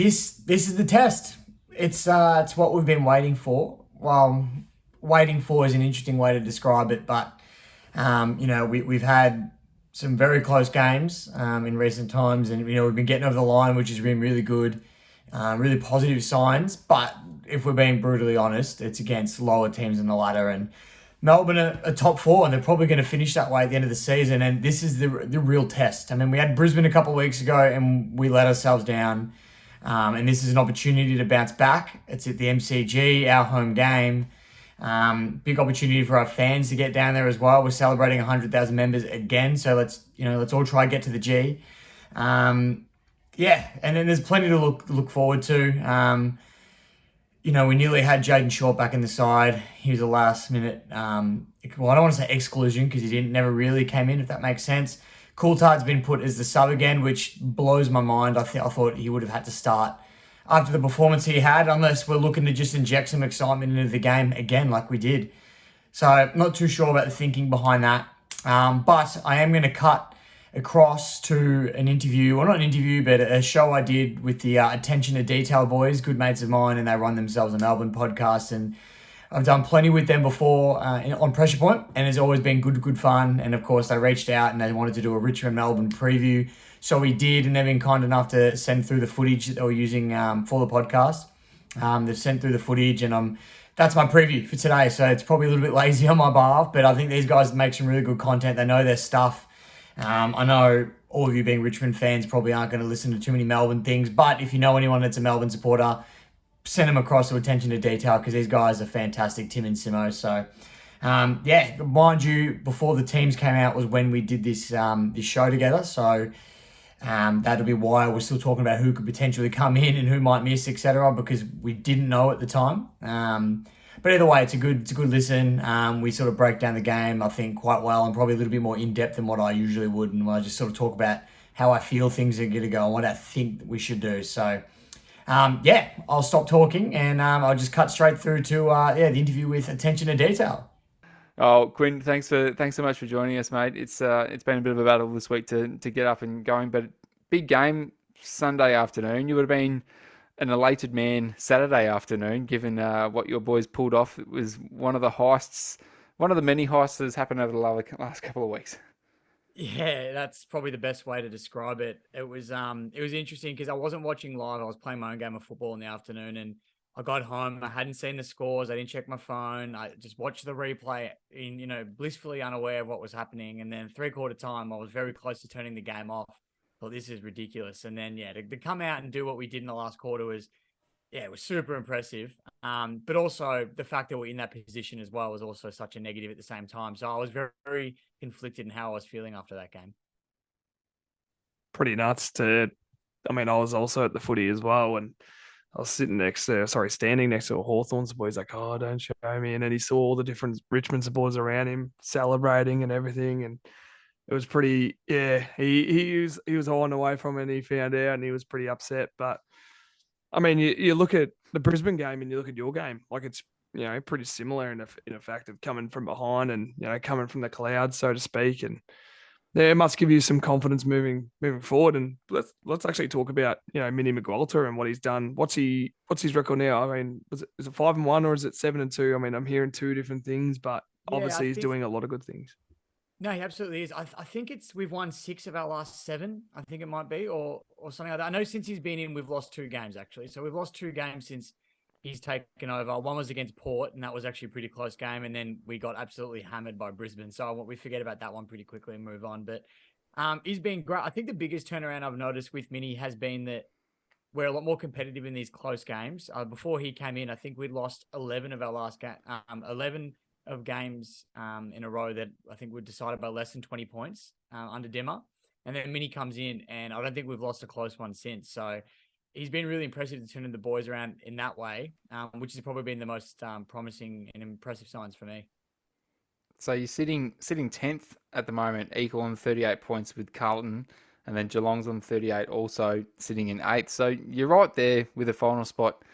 this is the test. It's what we've been waiting for. Well, waiting for is an interesting way to describe it, but we've had some very close games in recent times, and we've been getting over the line, which has been really good, really positive signs. But if we're being brutally honest, it's against lower teams in the ladder, and Melbourne are top four, and they're probably going to finish that way at the end of the season. And this is the real test. I mean, we had Brisbane a couple of weeks ago, and we let ourselves down. And this is an opportunity to bounce back. It's at the MCG, our home game. Big opportunity for our fans to get down there as well. We're celebrating 100,000 members again, so let's all try and get to the G. Yeah, and then there's plenty to look forward to. We nearly had Jaden Short back in the side. He was a last minute, well, I don't want to say exclusion because he never really came in, if that makes sense. Coulthard's been put as the sub again, which blows my mind. I thought he would have had to start after the performance he had, unless we're looking to just inject some excitement into the game again, like we did. So not too sure about the thinking behind that. But I am going to cut across to an interview, or not an interview, but a show I did with the Attention to Detail boys, good mates of mine, and they run themselves a Melbourne podcast. And I've done plenty with them before on Pressure Point, and it's always been good fun. And of course, they reached out and they wanted to do a Richmond Melbourne preview. So we did, and they've been kind enough to send through the footage that they were using for the podcast. They've sent through the footage, and that's my preview for today. So it's probably a little bit lazy on my behalf, but I think these guys make some really good content. They know their stuff. I know all of you being Richmond fans probably aren't going to listen to too many Melbourne things, but if you know anyone that's a Melbourne supporter, send them across to Attention to Detail because these guys are fantastic, Tim and Simo. So, mind you, before the teams came out was when we did this show together. So that'll be why we're still talking about who could potentially come in and who might miss, etc., because we didn't know at the time. But either way, it's a good listen. We sort of break down the game, I think, quite well, and probably a little bit more in depth than what I usually would, and I just sort of talk about how I feel things are going to go and what I think that we should do. So. I'll stop talking and I'll just cut straight through to the interview with Attention to Detail. Oh, Quinn, thanks so much for joining us, mate. It's been a bit of a battle this week to get up and going, but big game Sunday afternoon. You would have been an elated man Saturday afternoon, given what your boys pulled off. It was one of the heists, one of the many heists that has happened over the last couple of weeks. Yeah, that's probably the best way to describe it. It was interesting because I wasn't watching live. I was playing my own game of football in the afternoon, and I got home. I hadn't seen the scores. I didn't check my phone. I just watched the replay blissfully unaware of what was happening. And then 3/4 time, I was very close to turning the game off. Thought this is ridiculous. And then to come out and do what we did in the last quarter was, it was super impressive. But also the fact that we're in that position as well was also such a negative at the same time. So I was very, very conflicted in how I was feeling after that game. Pretty nuts I was also at the footy as well, and I was standing next to a Hawthorn supporter. He's like, "Oh, don't show me." And then he saw all the different Richmond supporters around him celebrating and everything. And it was pretty, he was hiding away from it, and he found out and he was pretty upset. But I mean, you look at the Brisbane game and you look at your game, like it's, pretty similar in a fact of coming from behind and, coming from the clouds, so to speak. And it must give you some confidence moving forward. And let's actually talk about, Mini McGualter and what he's done. What's his record now? I mean, is it 5-1 or is it 7-2? I mean, I'm hearing two different things, but obviously he's doing a lot of good things. No, he absolutely is. I think we've won 6 of our last 7. I think it might be, or something like that. I know since he's been in, we've lost 2 games actually. So we've lost 2 games since he's taken over. One was against Port, and that was actually a pretty close game. And then we got absolutely hammered by Brisbane. So we forget about that one pretty quickly and move on. But he's been great. I think the biggest turnaround I've noticed with Mini has been that we're a lot more competitive in these close games. Before he came in, I think we'd lost 11 of our last 11 of games in a row that I think were decided by less than 20 points under Dimmer. And then Mini comes in, and I don't think we've lost a close one since. So he's been really impressive to turn the boys around in that way, which has probably been the most promising and impressive signs for me. So you're sitting 10th at the moment, equal on 38 points with Carlton, and then Geelong's on 38, also sitting in 8th. So you're right there with a final spot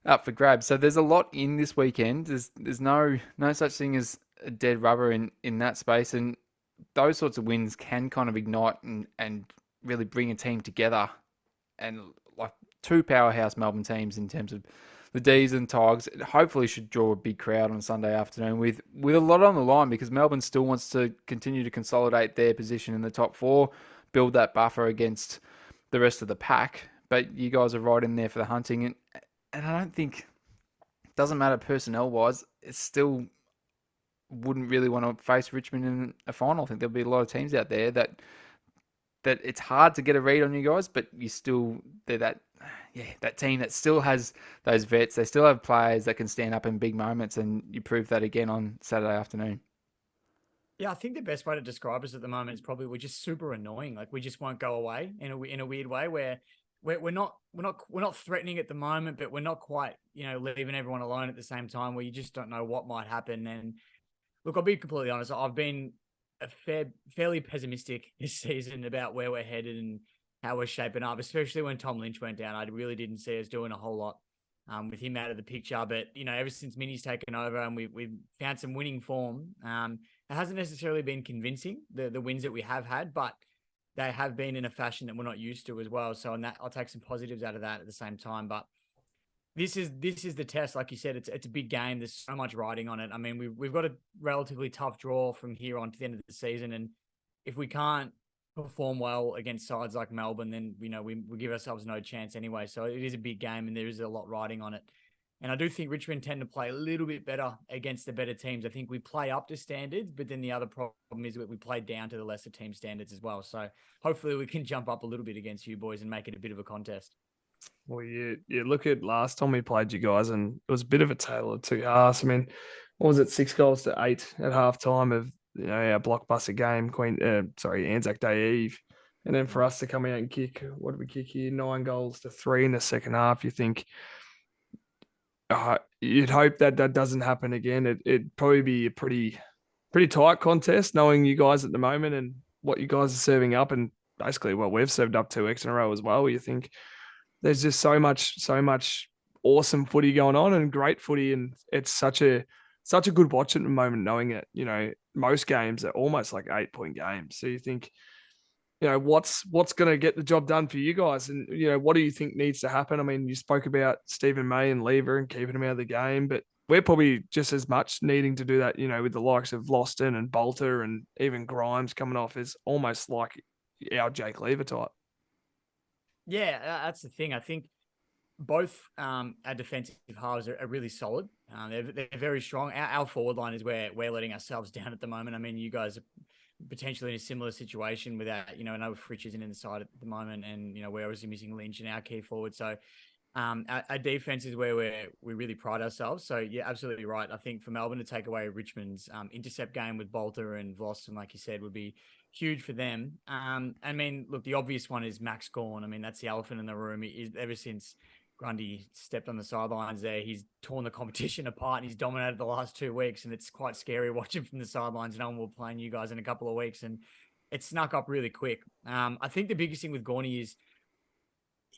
up for grabs. So there's a lot in this weekend. There's no such thing as a dead rubber in that space, and those sorts of wins can kind of ignite and really bring a team together. And like two powerhouse Melbourne teams in terms of the D's and Tigers. It hopefully should draw a big crowd on Sunday afternoon with a lot on the line, because Melbourne still wants to continue to consolidate their position in the top four, build that buffer against the rest of the pack. But you guys are right in there for the hunting, and I don't think it doesn't matter personnel wise. It still wouldn't really want to face Richmond in a final. I think there'll be a lot of teams out there that it's hard to get a read on you guys, but they're that team that still has those vets. They still have players that can stand up in big moments, and you proved that again on Saturday afternoon. Yeah, I think the best way to describe us at the moment is probably we're just super annoying. Like we just won't go away in a weird way where we're not threatening at the moment, but we're not quite leaving everyone alone at the same time. Where you just don't know what might happen. And look, I'll be completely honest. I've been fairly pessimistic this season about where we're headed and how we're shaping up, especially when Tom Lynch went down. I really didn't see us doing a whole lot with him out of the picture. But, ever since Minnie's taken over and we've found some winning form, it hasn't necessarily been convincing, the wins that we have had, but they have been in a fashion that we're not used to as well. So on that, I'll take some positives out of that at the same time. But this is the test. Like you said, it's a big game. There's so much riding on it. I mean, we've got a relatively tough draw from here on to the end of the season. And if we can't perform well against sides like Melbourne, then, we give ourselves no chance anyway. So it is a big game and there is a lot riding on it. And I do think Richmond tend to play a little bit better against the better teams. I think we play up to standards, but then the other problem is that we play down to the lesser team standards as well. So hopefully we can jump up a little bit against you boys and make it a bit of a contest. Well, you look at last time we played you guys, and it was a bit of a tale of two halves. I mean, what was it, 6-8 at halftime of our blockbuster game, Anzac Day Eve, and then for us to come out and kick, what did we kick here? 9-3 in the second half. You think you'd hope that doesn't happen again. It'd probably be a pretty tight contest, knowing you guys at the moment and what you guys are serving up, and basically what we've served up 2 weeks in a row as well. You think there's just so much awesome footy going on and great footy, and it's such a good watch at the moment, knowing that most games are almost like 8-point games. So you think what's going to get the job done for you guys, and what do you think needs to happen? I mean, you spoke about Stephen May and Lever and keeping them out of the game, but we're probably just as much needing to do that, with the likes of Loston and Bolter and even Grimes coming off, is almost like our Jake Lever type. Yeah, that's the thing. I think both our defensive halves are really solid. They're very strong. Our forward line is where we're letting ourselves down at the moment. I mean, you guys are potentially in a similar situation with that. I know Fritsch isn't inside at the moment, and we're obviously missing Lynch and our key forward. So our defense is where we really pride ourselves. So yeah, absolutely right. I think for Melbourne to take away Richmond's intercept game with Bolter and Vlossen, like you said, would be huge for them. I mean, look, the obvious one is Max Gawn. I mean, that's the elephant in the room. Ever since Grundy stepped on the sidelines there, he's torn the competition apart and he's dominated the last 2 weeks. And it's quite scary watching from the sidelines. No one will play you guys in a couple of weeks. And it snuck up really quick. I think the biggest thing with Gawny is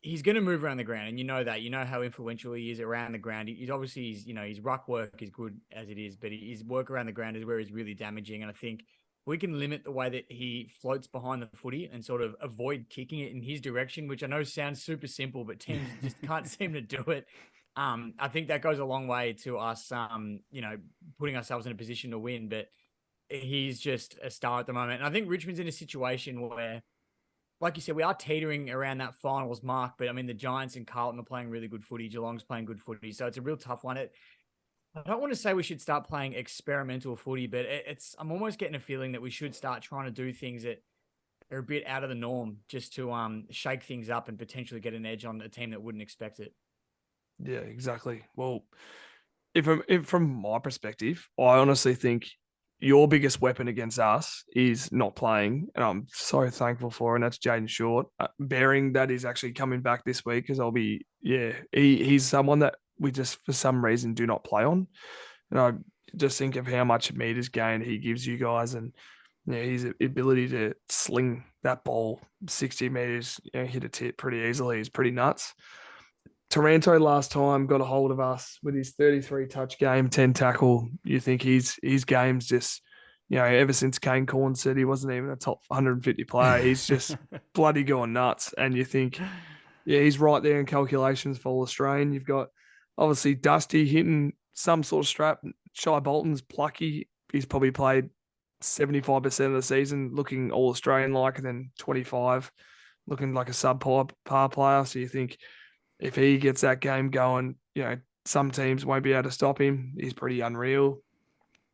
he's going to move around the ground. And that, how influential he is around the ground. He's obviously, his ruck work is good as it is, but his work around the ground is where he's really damaging. And I think we can limit the way that he floats behind the footy and sort of avoid kicking it in his direction, which I know sounds super simple, but teams just can't seem to do it. I think that goes a long way to us, putting ourselves in a position to win, but he's just a star at the moment. And I think Richmond's in a situation where, like you said, we are teetering around that finals mark, but I mean, the Giants and Carlton are playing really good footy. Geelong's playing good footy. So it's a real tough one. I don't want to say we should start playing experimental footy, but I'm almost getting a feeling that we should start trying to do things that are a bit out of the norm, just to shake things up and potentially get an edge on a team that wouldn't expect it. Yeah, exactly. Well, if from my perspective, I honestly think your biggest weapon against us is not playing, and I'm so thankful for, and that's Jaden Short. Bearing that he's actually coming back this week, because he's someone that we just for some reason do not play on. And I just think of how much meters gained he gives you guys, and his ability to sling that ball 60 meters, hit a tip pretty easily is pretty nuts. Taranto last time got a hold of us with his 33 touch game, 10 tackle. You think his game's just, ever since Kane Corn said he wasn't even a top 150 player, he's just bloody going nuts. And you think, yeah, he's right there in calculations for All Australian. You've got obviously Dusty hitting some sort of strap. Shy Bolton's plucky. He's probably played 75% of the season looking All Australian like, and then 25 looking like a subpar player. So you think if he gets that game going, some teams won't be able to stop him. He's pretty unreal.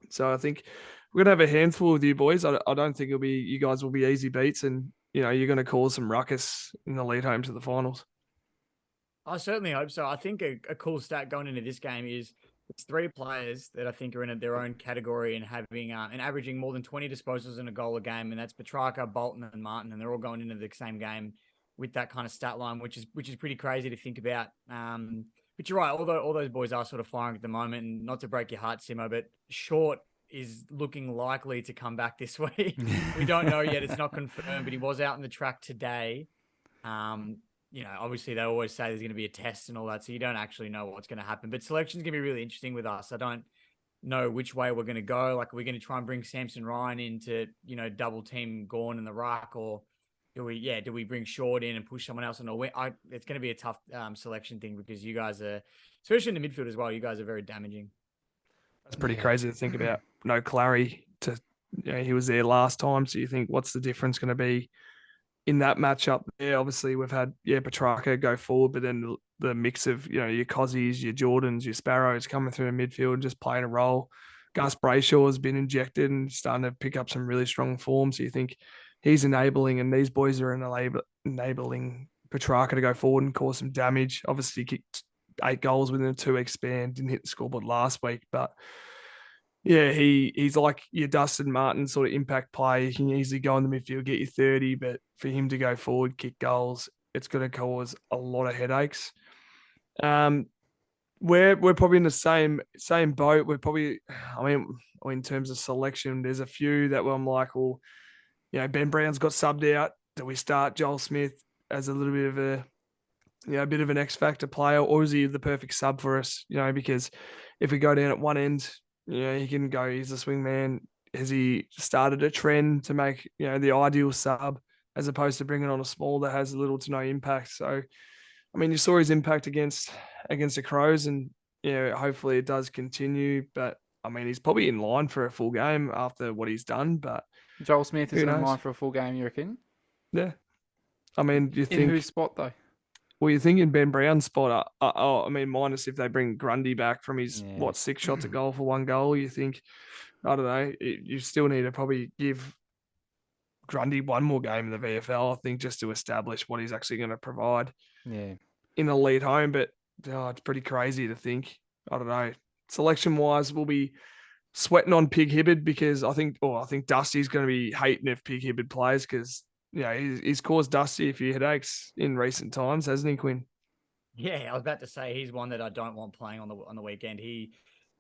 So I think we're gonna have a handful with you boys. I don't think you guys will be easy beats, and you're gonna cause some ruckus in the lead home to the finals. I certainly hope so. I think a cool stat going into this game is it's 3 players that I think are in their own category and having and averaging more than 20 disposals and a goal a game, and that's Petrarca, Bolton, and Martin, and they're all going into the same game with that kind of stat line, which is pretty crazy to think about. But you're right, all those boys are sort of firing at the moment, and not to break your heart, Simo, but Short is looking likely to come back this week. We don't know yet; it's not confirmed, but he was out in the track today. Obviously they always say there's going to be a test and all that, so you don't actually know what's going to happen. But selection's going to be really interesting with us. I don't know which way we're going to go. Like, we're going to try and bring Samson Ryan into, double team Gawn in the ruck, or do we bring Short in and push someone else on a wing? It's going to be a tough selection thing, because you guys are, especially in the midfield as well, you guys are very damaging. That's pretty crazy to think about. No Clary he was there last time, so you think, what's the difference going to be in that matchup there? Obviously, we've had Petrarca go forward, but then the mix of your Cozzies, your Jordans, your Sparrows coming through the midfield and just playing a role. Gus Brayshaw has been injected and starting to pick up some really strong form. So you think he's enabling, and these boys are enabling Petrarca to go forward and cause some damage. Obviously, he kicked 8 goals within a 2-week span. Didn't hit the scoreboard last week, but yeah, he's like your Dustin Martin sort of impact play. He can easily go in the midfield, get you 30, but for him to go forward, kick goals, it's going to cause a lot of headaches. We're probably in the same boat. We're probably, in terms of selection, there's a few that I'm like, well, Ben Brown's got subbed out. Do we start Joel Smith as a little bit of a bit of an X factor player, or is he the perfect sub for us? Because if we go down at one end, he can go, he's a swing man. Has he started a trend to make, the ideal sub, as opposed to bringing on a small that has little to no impact? So, you saw his impact against the Crows, and, hopefully it does continue. But, he's probably in line for a full game after what he's done. But Joel Smith is in line for a full game, you reckon? Yeah. Do you think... In whose spot, though? Well, you're thinking Ben Brown's spot. Minus if they bring Grundy back from his 6 shots at goal for 1 goal. You think, I don't know, you still need to probably give Grundy 1 more game in the VFL, I think, just to establish what he's actually going to provide. Yeah. In the lead home. But it's pretty crazy to think. I don't know. Selection wise, we'll be sweating on Pig Hibbard, because I think Dusty's going to be hating if Pig Hibbard plays, because he's caused Dusty a few headaches in recent times, hasn't he, Quinn? Yeah, I was about to say he's one that I don't want playing on the weekend.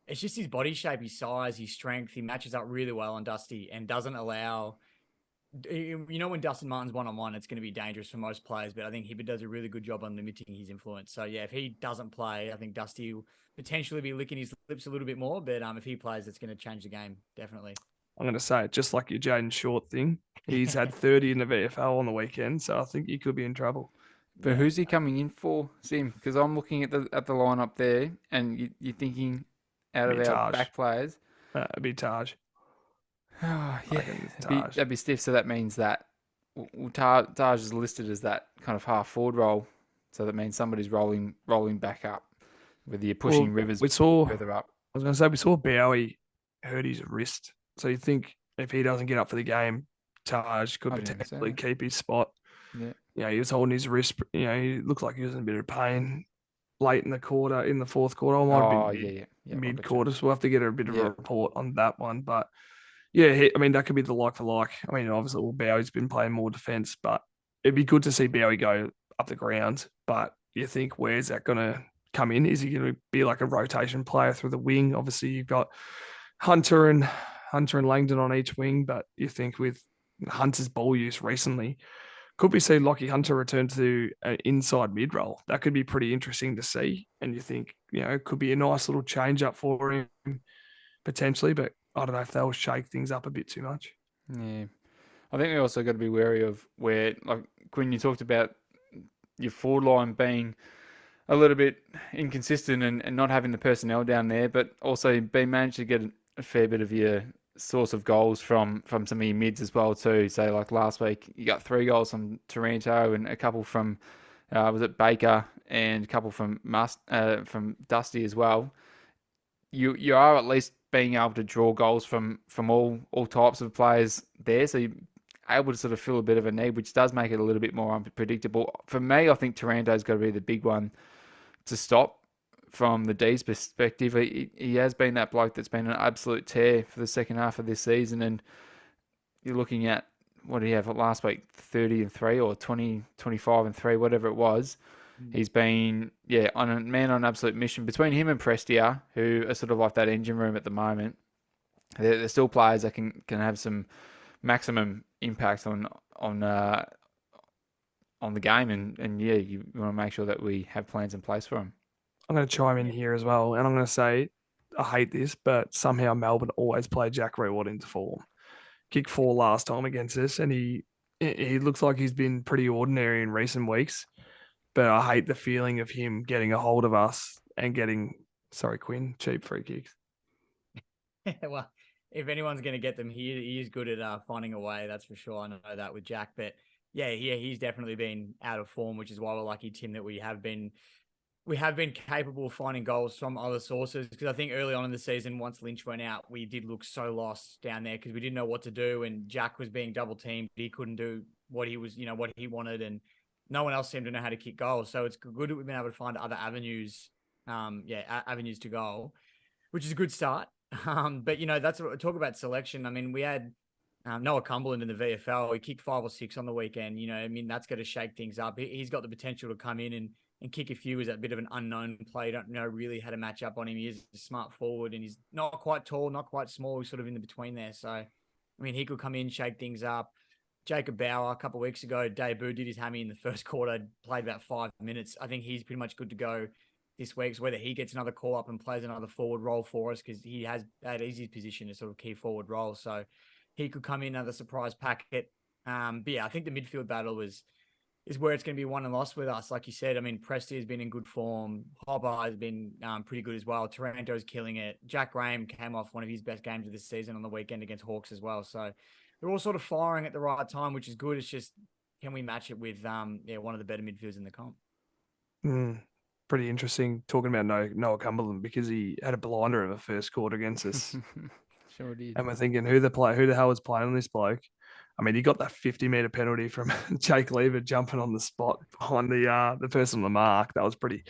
It's just his body shape, his size, his strength. He matches up really well on Dusty and doesn't allow. When Dustin Martin's one-on-one, it's going to be dangerous for most players, but I think Hibbard does a really good job on limiting his influence. So yeah, if he doesn't play, I think Dusty will potentially be licking his lips a little bit more. But if he plays, it's going to change the game, definitely. I'm going to say it, just like your Jaden Short thing. He's had 30 in the VFL on the weekend, so I think he could be in trouble. But who's he coming in for, Sim? Because I'm looking at the lineup there, and you're thinking out of our back players. It'd be Taj. Oh, yeah, that'd be stiff. So that means that Taj is listed as that kind of half forward role. So that means somebody's rolling back up, whether you're pushing Rivers further up. I was going to say, we saw Bowie hurt his wrist. So you think if he doesn't get up for the game, Taj could potentially keep his spot. Yeah. He was holding his wrist. He looked like he was in a bit of pain late in the fourth quarter. It might have been mid-quarter. So we'll have to get a bit of a report on that one. But yeah, that could be the like for like. Obviously, Bowie's been playing more defense, but it'd be good to see Bowie go up the ground. But you think, where's that going to come in? Is he going to be like a rotation player through the wing? Obviously, you've got Hunter and Langdon on each wing, but you think with Hunter's ball use recently, could we see Lockie Hunter return to an inside mid role? That could be pretty interesting to see. And you think, it could be a nice little change up for him potentially, but I don't know if they'll shake things up a bit too much. Yeah. I think we also got to be wary of where, like Quinn, you talked about your forward line being a little bit inconsistent and not having the personnel down there, but also being managed to get a fair bit of your source of goals from some of your mids as well too. So like last week, you got 3 goals from Taranto and a couple from was it Baker and a couple from Dusty as well. You are at least being able to draw goals from all types of players there, so you're able to sort of fill a bit of a need, which does make it a little bit more unpredictable. For me, I think Taranto's got to be the big one to stop from the D's perspective. He has been that bloke that's been an absolute tear for the second half of this season, and you're looking at what did he have last week, 30 and 3 or 20, 25 and 3, whatever it was. He's been, on an absolute mission. Between him and Prestia, who are sort of like that engine room at the moment, they're still players that can have some maximum impact on the game, and you want to make sure that we have plans in place for them. I'm going to chime in here as well, and I'm going to say I hate this, but somehow Melbourne always play Jack Reward into form. Kick 4 last time against us, and he looks like he's been pretty ordinary in recent weeks. But I hate the feeling of him getting a hold of us and getting, sorry, Quinn, cheap free kicks. Well, if anyone's going to get them, he is good at finding a way. That's for sure. I know that with Jack, but he's definitely been out of form, which is why we're lucky, Tim, that we have been capable of finding goals from other sources. Because I think early on in the season, once Lynch went out, we did look so lost down there because we didn't know what to do, and Jack was being double teamed. He couldn't do what he was, what he wanted, and no one else seemed to know how to kick goals. So it's good that we've been able to find other avenues, avenues to goal, which is a good start. But that's what talk about selection. I mean, we had Noah Cumberland in the VFL. He kicked 5 or 6 on the weekend. That's going to shake things up. He's got the potential to come in and kick a few as a bit of an unknown player. You don't know really how to match up on him. He is a smart forward, and he's not quite tall, not quite small. He's sort of in the between there. So, he could come in, shake things up. Jacob Bauer, a couple of weeks ago, debuted, did his hammy in the first quarter, played about 5 minutes. I think he's pretty much good to go this week. So whether he gets another call up and plays another forward role for us, because that is his position, a sort of key forward role. So he could come in, another surprise packet. I think the midfield battle is where it's going to be won and lost with us. Like you said, Presti has been in good form. Hobber has been pretty good as well. Taranto's killing it. Jack Graham came off one of his best games of the season on the weekend against Hawks as well. So they're all sort of firing at the right time, which is good. It's just, can we match it with one of the better midfielders in the comp? Pretty interesting talking about Noah Cumberland, because he had a blinder of a first quarter against us. Sure did. And we're thinking, who the hell was playing on this bloke? He got that 50-meter penalty from Jake Lever jumping on the spot behind the person on the mark. That was pretty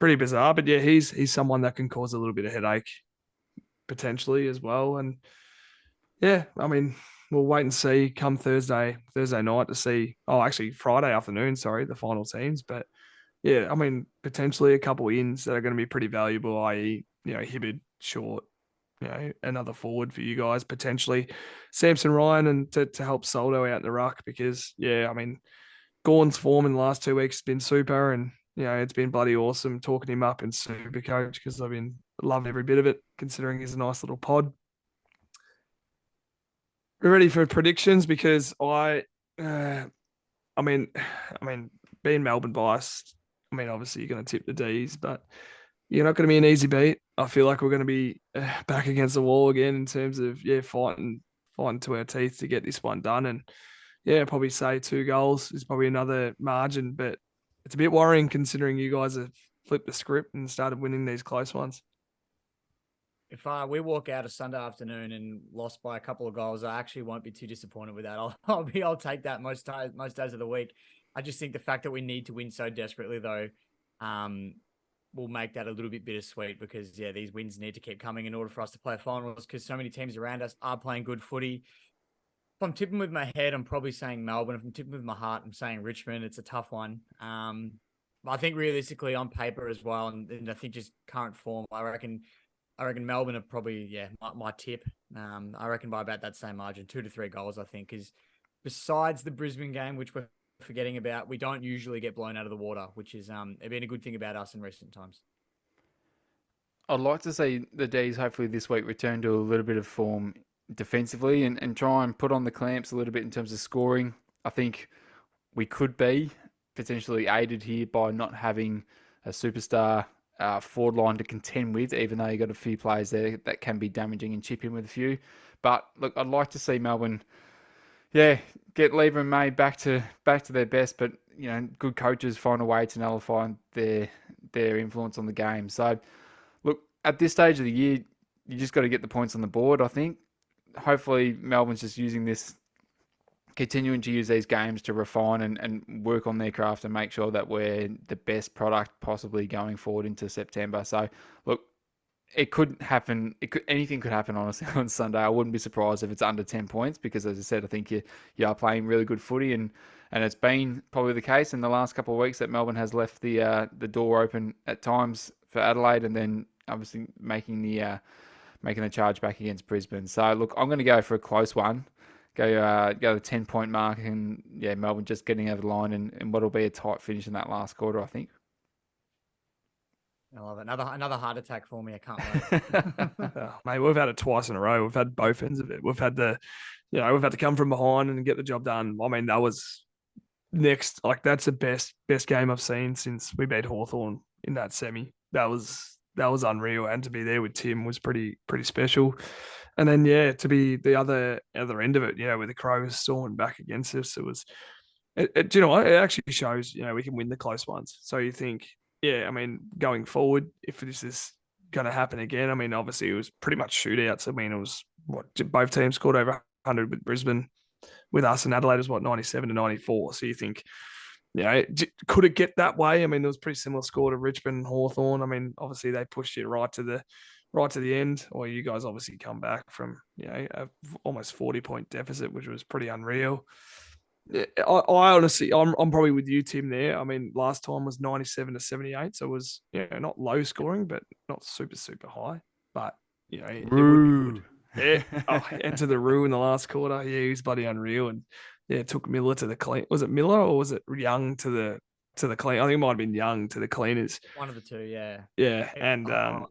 bizarre. But he's someone that can cause a little bit of headache potentially as well. And we'll wait and see come Thursday night to see. Oh, actually Friday afternoon, sorry, the final teams. But potentially a couple ins that are going to be pretty valuable, i.e., Hibbard, Short, another forward for you guys, potentially Samson Ryan, and to help Soldo out in the ruck, because Gorn's form in the last 2 weeks has been super, and it's been bloody awesome talking him up in Super Coach, because I've been loving every bit of it, considering he's a nice little pod. We're ready for predictions, because being Melbourne biased, obviously you're going to tip the D's, but you're not going to be an easy beat. I feel like we're going to be back against the wall again in terms of fighting to our teeth to get this one done. And probably say 2 goals is probably another margin, but it's a bit worrying considering you guys have flipped the script and started winning these close ones. If we walk out a Sunday afternoon and lost by a couple of goals, I actually won't be too disappointed with that. I'll take that most days of the week. I just think the fact that we need to win so desperately, though, will make that a little bit bittersweet, because these wins need to keep coming in order for us to play finals, because so many teams around us are playing good footy. If I'm tipping with my head, I'm probably saying Melbourne. If I'm tipping with my heart, I'm saying Richmond. It's a tough one. I think realistically on paper as well, and I think just current form, I reckon Melbourne are probably my tip. I reckon by about that same margin, 2 to 3 goals. I think, because besides the Brisbane game, which we're forgetting about, we don't usually get blown out of the water, which is been a good thing about us in recent times. I'd like to see the D's hopefully this week return to a little bit of form defensively and try and put on the clamps a little bit in terms of scoring. I think we could be potentially aided here by not having a superstar forward line to contend with, even though you've got a few players there that can be damaging and chip in with a few. But look, I'd like to see Melbourne, get Lever and May back to their best, but good coaches find a way to nullify their influence on the game. So look, at this stage of the year, you just got to get the points on the board, I think. Hopefully Melbourne's just continuing to use these games to refine and work on their craft and make sure that we're the best product possibly going forward into September. So look, it could happen. Anything could happen, honestly, on Sunday. I wouldn't be surprised if it's under 10 points because, as I said, I think you are playing really good footy, and it's been probably the case in the last couple of weeks that Melbourne has left the door open at times for Adelaide, and then obviously making the charge back against Brisbane. So look, I'm going to go for a close one. Go the 10-point mark, and Melbourne just getting over the line, and what'll be a tight finish in that last quarter, I think. I love it. Another heart attack for me. I can't wait. Mate, we've had it twice in a row. We've had both ends of it. We've had we've had to come from behind and get the job done. I mean, that was next. Like, that's the best game I've seen since we beat Hawthorn in that semi. That was unreal, and to be there with Tim was pretty special. And then to be the other end of it, with the Crows storming back against us, it was. Do you know what? It actually shows we can win the close ones. So you think. I mean, going forward, if this is going to happen again, I mean, obviously it was pretty much shootouts. I mean, it was both teams scored over 100 with Brisbane. With us and Adelaide, it was 97 to 94. So you think, could it get that way? I mean, it was pretty similar score to Richmond and Hawthorn. I mean, obviously they pushed it right to the end. Or you guys obviously come back from a almost 40-point deficit, which was pretty unreal. I honestly, I'm probably with you, Tim. There, I mean, last time was 97 to 78, so it was not low scoring, but not super high. But it would be good. Enter the Roo in the last quarter. He was bloody unreal, and it took Miller to the clean. Was it Miller or was it Young to the clean? I think it might have been Young to the cleaners. One of the two, yeah. Yeah, and I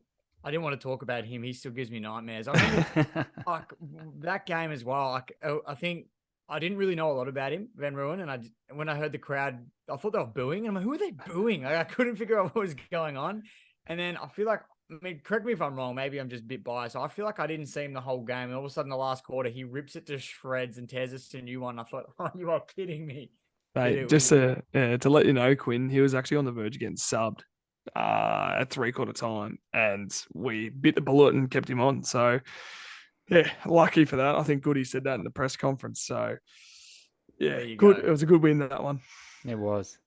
didn't want to talk about him. He still gives me nightmares. I remember that game as well. I think. I didn't really know a lot about him, Van Ruin, and when I heard the crowd, I thought they were booing. I'm like, who are they booing? I couldn't figure out what was going on. And then I feel like, I mean, correct me if I'm wrong, maybe I'm just a bit biased. I feel like I didn't see him the whole game, and all of a sudden the last quarter, he rips it to shreds and tears us a new one. I thought, oh, you are kidding me. Mate, just to let you know, Quinn, he was actually on the verge of getting subbed at 3/4 time, and we bit the bullet and kept him on. So, lucky for that. I think Goody said that in the press conference. So, good. Go. It was a good win, that one. It was.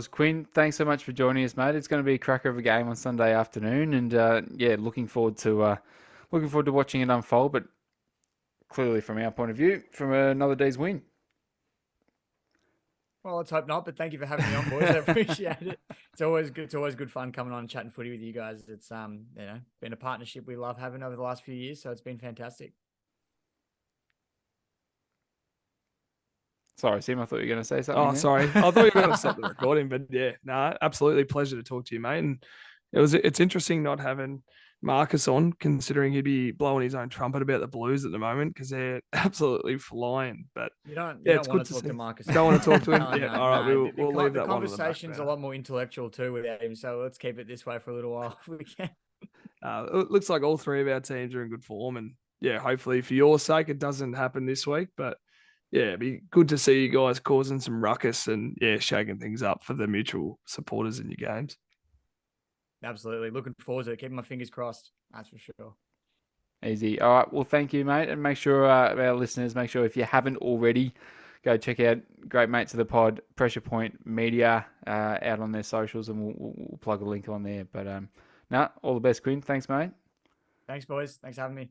Quinn, thanks so much for joining us, mate. It's going to be a cracker of a game on Sunday afternoon, and looking forward to watching it unfold. But clearly, from our point of view, from another day's win. Well, let's hope not, but thank you for having me on, boys. I appreciate it. It's always good fun coming on and chatting footy with you guys. It's been a partnership we love having over the last few years, so it's been fantastic. Sorry, Sim, I thought you were going to say something. Oh, sorry. I thought you were going to stop the recording, but absolutely pleasure to talk to you, mate. And it's interesting not having Marcus on, considering he'd be blowing his own trumpet about the Blues at the moment because they're absolutely flying. But you don't want to talk to Marcus. Don't want to talk to him. All right, we'll leave that one. The conversation's a lot more intellectual too without him, so let's keep it this way for a little while if we can. It looks like all three of our teams are in good form, and hopefully for your sake it doesn't happen this week. But it'd be good to see you guys causing some ruckus and shaking things up for the mutual supporters in your games. Absolutely. Looking forward to it. Keeping my fingers crossed. That's for sure. Easy. All right. Well, thank you, mate. And make sure our listeners, if you haven't already, go check out great mates of the pod, Pressure Point Media, out on their socials, and we'll plug a link on there. But all the best, Quinn. Thanks, mate. Thanks, boys. Thanks for having me.